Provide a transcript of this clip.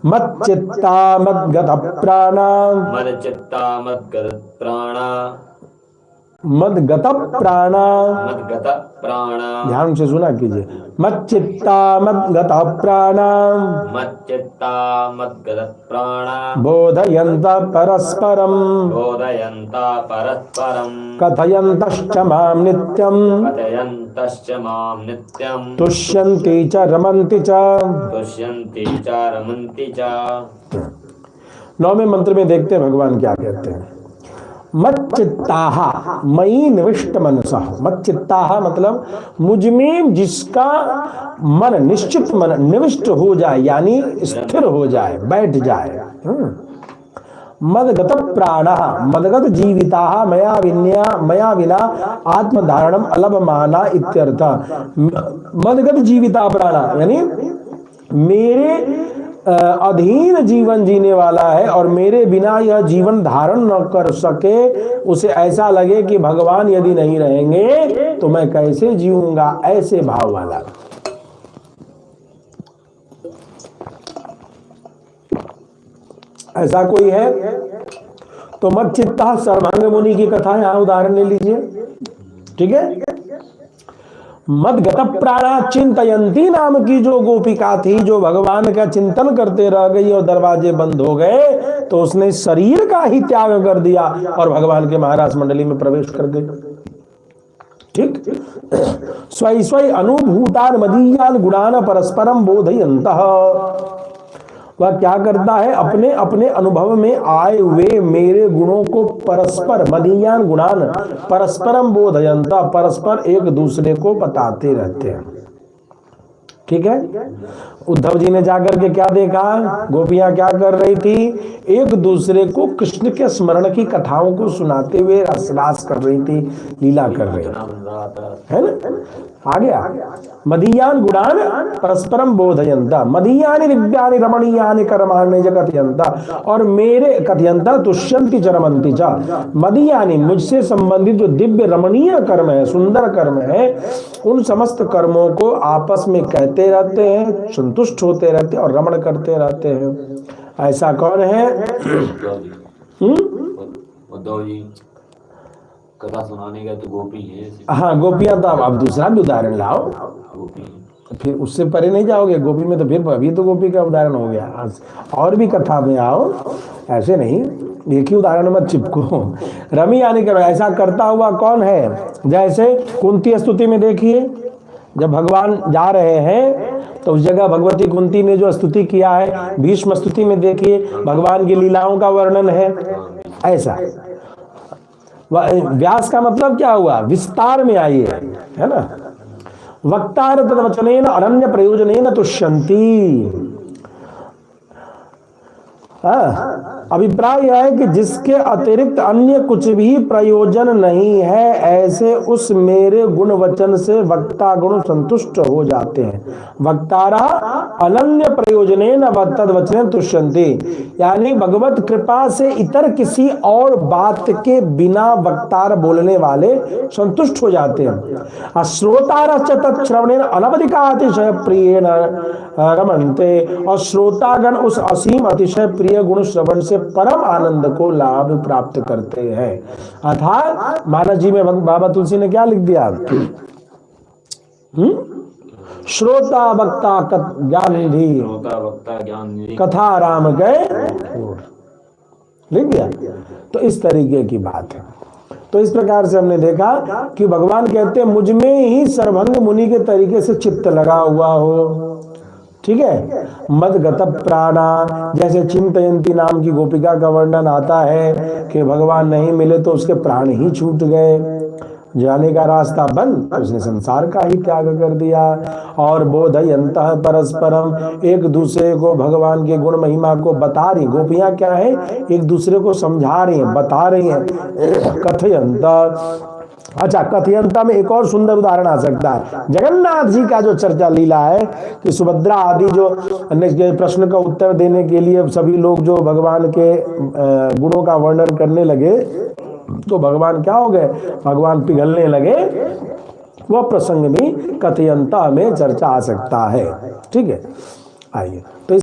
मच्चित्ता मद्गत प्राणा, मदचित्ता मद्गत प्राणा, मद्गत प्राणा, मद्गत प्राणा, ध्यान से सुना कीजिए, मच्चित्ता मद्गत प्राणा, मच्चित्ता मद्गत प्राणा, बोधयन्त परस्परम, बोधयन्ता परस्परम, कथयन्तश्च मां नित्यं, कथयन्तश्च मां नित्यं, तुष्यन्ति च रमन्ति च। तुष्यन्ति च रमन्ति च। 9वें मंत्र में देखते हैं भगवान क्या कहते हैं। मच्चित्ताहा मयि निविष्ट मनसः, मच्चित्ताहा मतलब मुझ में जिसका मन, निश्चित मन निविष्ट हो जाए, यानी स्थिर हो जाए, बैठ जाए। मदगत प्राणः मदगत जीविताः मया विना आत्मधारणम अलभमाना इत्यर्थ। मदगत जीविता प्राणा यानी मेरे अधीन जीवन जीने वाला है और मेरे बिना यह जीवन धारण न कर सके, उसे ऐसा लगे कि भगवान यदि नहीं रहेंगे तो मैं कैसे जीऊंगा, ऐसे भाव वाला। ऐसा कोई है तो मच्चित्ता सर्वांग मुनि की कथा यहां उदाहरण ले लीजिए, ठीक है। मदगत प्राणा चिंतयंती नाम की जो गोपिका थी, जो भगवान का चिंतन करते रह गई और दरवाजे बंद हो गए, तो उसने शरीर का ही त्याग कर दिया और भगवान के महाराज मंडली में प्रवेश कर गई। ठीक, स्वयं स्वयं अनुभूतान मदीयान गुणान परस्परम बोधयन्तः। वह क्या करता है, अपने अपने अनुभव में आए हुए मेरे गुणों को परस्पर, मदीयान गुणान परस्परम बोधयन्ता, परस्पर एक दूसरे को बताते रहते हैं। ठीक है। उद्धव जी ने जाकर के क्या देखा, गोपियां क्या कर रही थी, एक दूसरे को कृष्ण के स्मरण की कथाओं को सुनाते हुए रसरास कर रही थी, लीला कर रही है ना। आ गया, मदीयान गुणान परस्परम बोधयन्ता, मदीयानि दिव्यानि रमणीयानि कर्माणि च कथयन्ता, और मेरे कथयन्ता तुष्यन्ति च रमन्ति च। मदीयानि मुझसे संबंधित जो दिव्य रमणीय कर्म है, सुंदर कर्म है, उन समस्त कर्मों को आपस में कहते रहते हैं, संतुष्ट होते रहते हैं और रमण करते रहते हैं। ऐसा कौन है? उद्धव जी कथा सुनाने का तो गोपी है। हाँ, गोपियां तो अब दूसरा भी उदाहरण लाओ, फिर उससे परे नहीं जाओगे। गोपी में तो फिर अभी तो गोपी का उदाहरण हो गया, और भी कथा में आओ, ऐसे नहीं एक ही उदाहरण मत चिपको। रमी यानी कर ऐसा करता हुआ कौन है? जैसे कुंती स्तुति में देखिए, जब भगवान जा रहे हैं तो उस जगह भगवती कुंती ने जो स्तुति किया है, भीष्म स्तुति में देखिए भगवान की लीलाओं का वर्णन है। ऐसा व्यास का मतलब क्या हुआ, विस्तार में आइए, है ना। वक्तार तद्वचनेन अनन्य प्रयोजनेन तुष्यन्ति। अभिप्राय यह है कि जिसके अतिरिक्त अन्य कुछ भी प्रयोजन नहीं है, ऐसे उस मेरे गुण वचन से वक्ता गुण संतुष्ट हो जाते हैं। वक्तारा अनन्य प्रयोजनेन तद्वचनेन तुष्यन्ति, यानी भगवत कृपा से इतर किसी और बात के बिना वक्तार बोलने वाले संतुष्ट हो जाते हैं। श्रोतारश्च तत्श्रवणेन अनवधिकातिशय प्रियेण रमन्ते, और श्रोतागण उस असीम अतिशय प्रिय गुण श्रवण से परम आनंद को लाभ प्राप्त करते हैं। अर्थात मानस जी में बाबा तुलसी ने क्या लिख दिया, श्रोता वक्ता ज्ञान निधि कथा राम गए, लिख दिया। तो इस तरीके की बात है। तो इस प्रकार से हमने देखा कि भगवान कहते हैं मुझ में ही सर्वभंग मुनि के तरीके से चित्त लगा हुआ हो। ठीक है। मदगत प्राणा, जैसे चिंतयंती नाम की गोपिका का वर्णन आता है कि भगवान नहीं मिले तो उसके प्राण ही छूट गए, जाने का रास्ता बंद, उसने संसार का ही त्याग कर दिया। और बोधयन्तः परस्परम, एक दूसरे को भगवान के गुण महिमा को बता रही गोपियां क्या है, एक दूसरे को समझा रही हैं, बता रही हैं। कथयन्त, अच्छा, कथयंता में एक और सुंदर उदाहरण आ सकता है। जगन्नाथ जी का जो चर्चा लीला है कि सुभद्रा आदि जो प्रश्न का उत्तर देने के लिए सभी लोग जो भगवान के गुणों का वर्णन करने लगे, तो भगवान क्या हो गए, भगवान पिघलने लगे। वह प्रसंग भी कथयंता में चर्चा आ सकता है। ठीक है, आइए। तो